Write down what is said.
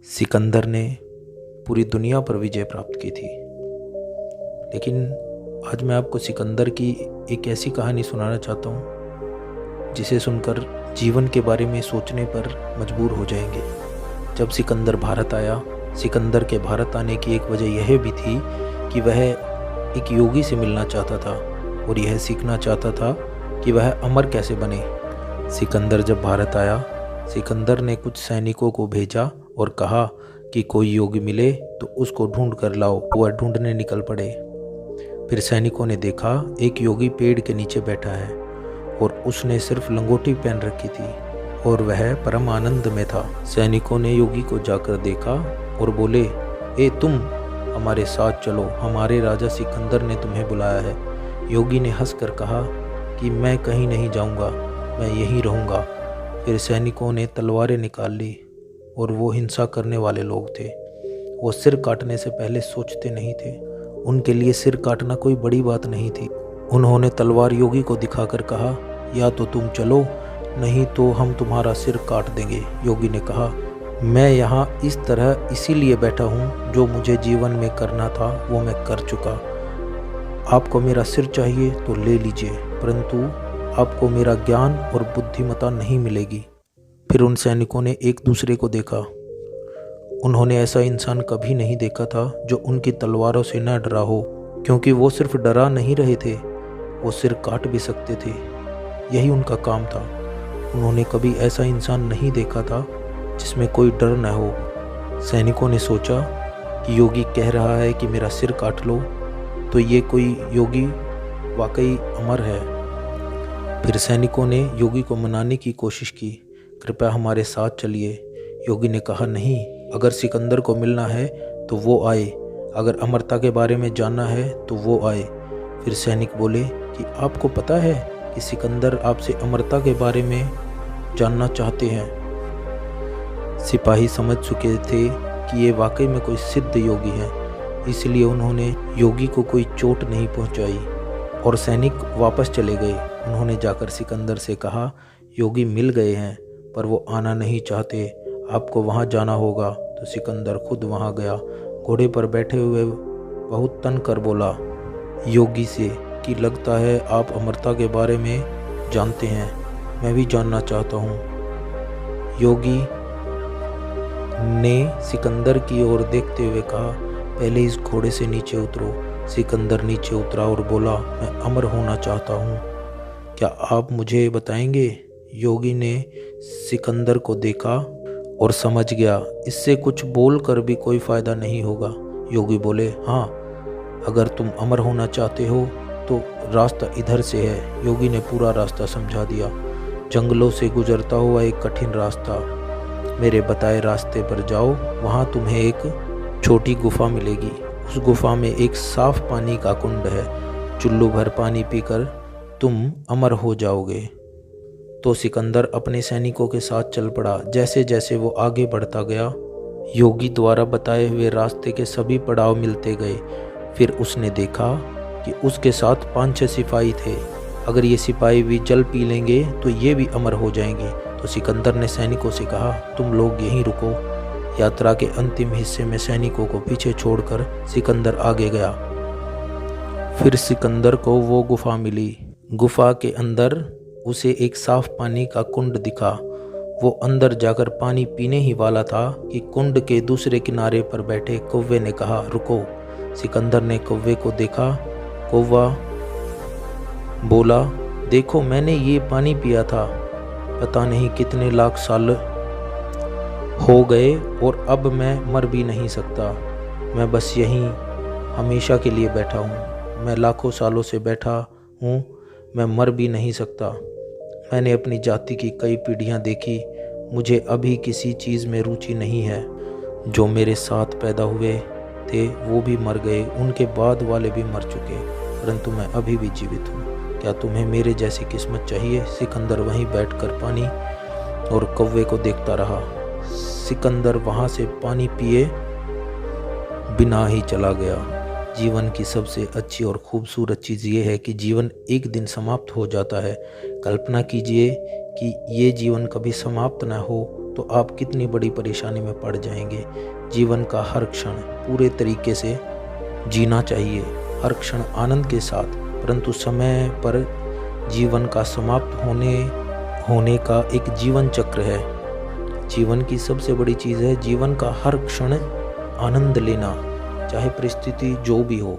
सिकंदर ने पूरी दुनिया पर विजय प्राप्त की थी। लेकिन आज मैं आपको सिकंदर की एक ऐसी कहानी सुनाना चाहता हूँ जिसे सुनकर जीवन के बारे में सोचने पर मजबूर हो जाएंगे। जब सिकंदर भारत आया, सिकंदर के भारत आने की एक वजह यह भी थी कि वह एक योगी से मिलना चाहता था और यह सीखना चाहता था कि वह अमर कैसे बने। सिकंदर जब भारत आया, सिकंदर ने कुछ सैनिकों को भेजा और कहा कि कोई योगी मिले तो उसको ढूंढ कर लाओ। वह ढूंढने निकल पड़े। फिर सैनिकों ने देखा एक योगी पेड़ के नीचे बैठा है और उसने सिर्फ लंगोटी पहन रखी थी और वह परम आनंद में था। सैनिकों ने योगी को जाकर देखा और बोले, ए तुम हमारे साथ चलो, हमारे राजा सिकंदर ने तुम्हें बुलाया है। योगी ने हंसकर कहा कि मैं कहीं नहीं जाऊंगा, मैं यहीं रहूंगा। फिर सैनिकों ने तलवारें निकाल ली और वो हिंसा करने वाले लोग थे। वो सिर काटने से पहले सोचते नहीं थे। उनके लिए सिर काटना कोई बड़ी बात नहीं थी। उन्होंने तलवार योगी को दिखाकर कहा, या तो तुम चलो, नहीं तो हम तुम्हारा सिर काट देंगे। योगी ने कहा, मैं यहाँ इस तरह इसीलिए बैठा हूँ, जो मुझे जीवन में करना था वो मैं कर चुका। आपको मेरा सिर चाहिए तो ले लीजिए, परंतु आपको मेरा ज्ञान और बुद्धिमत्ता नहीं मिलेगी। फिर उन सैनिकों ने एक दूसरे को देखा। उन्होंने ऐसा इंसान कभी नहीं देखा था जो उनकी तलवारों से न डरा हो, क्योंकि वो सिर्फ डरा नहीं रहे थे, वो सिर काट भी सकते थे। यही उनका काम था। उन्होंने कभी ऐसा इंसान नहीं देखा था जिसमें कोई डर न हो। सैनिकों ने सोचा कि योगी कह रहा है कि मेरा सिर काट लो, तो ये कोई योगी वाकई अमर है। फिर सैनिकों ने योगी को मनाने की कोशिश की, कृपया हमारे साथ चलिए। योगी ने कहा, नहीं, अगर सिकंदर को मिलना है तो वो आए, अगर अमरता के बारे में जानना है तो वो आए। फिर सैनिक बोले कि आपको पता है कि सिकंदर आपसे अमरता के बारे में जानना चाहते हैं। सिपाही समझ चुके थे कि ये वाकई में कोई सिद्ध योगी है, इसलिए उन्होंने योगी को कोई चोट नहीं पहुंचाई और सैनिक वापस चले गए। उन्होंने जाकर सिकंदर से कहा, योगी मिल गए हैं पर वो आना नहीं चाहते, आपको वहाँ जाना होगा। तो सिकंदर खुद वहाँ गया। घोड़े पर बैठे हुए बहुत तन कर बोला योगी से कि लगता है आप अमरता के बारे में जानते हैं, मैं भी जानना चाहता हूँ। योगी ने सिकंदर की ओर देखते हुए कहा, पहले इस घोड़े से नीचे उतरो। सिकंदर नीचे उतरा और बोला, मैं अमर होना चाहता हूँ, क्या आप मुझे बताएंगे? योगी ने सिकंदर को देखा और समझ गया इससे कुछ बोल कर भी कोई फ़ायदा नहीं होगा। योगी बोले, हाँ, अगर तुम अमर होना चाहते हो तो रास्ता इधर से है। योगी ने पूरा रास्ता समझा दिया। जंगलों से गुजरता हुआ एक कठिन रास्ता, मेरे बताए रास्ते पर जाओ, वहाँ तुम्हें एक छोटी गुफा मिलेगी। उस गुफा में एक साफ पानी का कुंड है, चुल्लू भर पानी पीकर तुम अमर हो जाओगे। तो सिकंदर अपने सैनिकों के साथ चल पड़ा। जैसे जैसे वो आगे बढ़ता गया, योगी द्वारा बताए हुए रास्ते के सभी पड़ाव मिलते गए। फिर उसने देखा कि उसके साथ 5-6 सिपाही थे। अगर ये सिपाही भी जल पी लेंगे तो ये भी अमर हो जाएंगे। तो सिकंदर ने सैनिकों से कहा, तुम लोग यहीं रुको। यात्रा के अंतिम हिस्से में सैनिकों को पीछे छोड़कर सिकंदर आगे गया। फिर सिकंदर को वो गुफा मिली। गुफा के अंदर उसे एक साफ पानी का कुंड दिखा। वो अंदर जाकर पानी पीने ही वाला था कि कुंड के दूसरे किनारे पर बैठे कौवे ने कहा, रुको। सिकंदर ने कौवे को देखा। कौवा बोला, देखो, मैंने ये पानी पिया था, पता नहीं कितने लाख साल हो गए और अब मैं मर भी नहीं सकता। मैं बस यहीं हमेशा के लिए बैठा हूँ। मैं लाखों सालों से बैठा हूँ, मैं मर भी नहीं सकता। मैंने अपनी जाति की कई पीढ़ियाँ देखी, मुझे अभी किसी चीज़ में रुचि नहीं है। जो मेरे साथ पैदा हुए थे वो भी मर गए, उनके बाद वाले भी मर चुके, परंतु मैं अभी भी जीवित हूँ। क्या तुम्हें मेरे जैसी किस्मत चाहिए? सिकंदर वहीं बैठकर पानी और कौवे को देखता रहा। सिकंदर वहाँ से पानी पिए बिना ही चला गया। जीवन की सबसे अच्छी और खूबसूरत चीज़ ये है कि जीवन एक दिन समाप्त हो जाता है। कल्पना कीजिए कि ये जीवन कभी समाप्त ना हो तो आप कितनी बड़ी परेशानी में पड़ जाएंगे। जीवन का हर क्षण पूरे तरीके से जीना चाहिए, हर क्षण आनंद के साथ, परंतु समय पर जीवन का समाप्त होने का एक जीवन चक्र है। जीवन की सबसे बड़ी चीज़ है जीवन का हर क्षण आनंद लेना, चाहे परिस्थिति जो भी हो।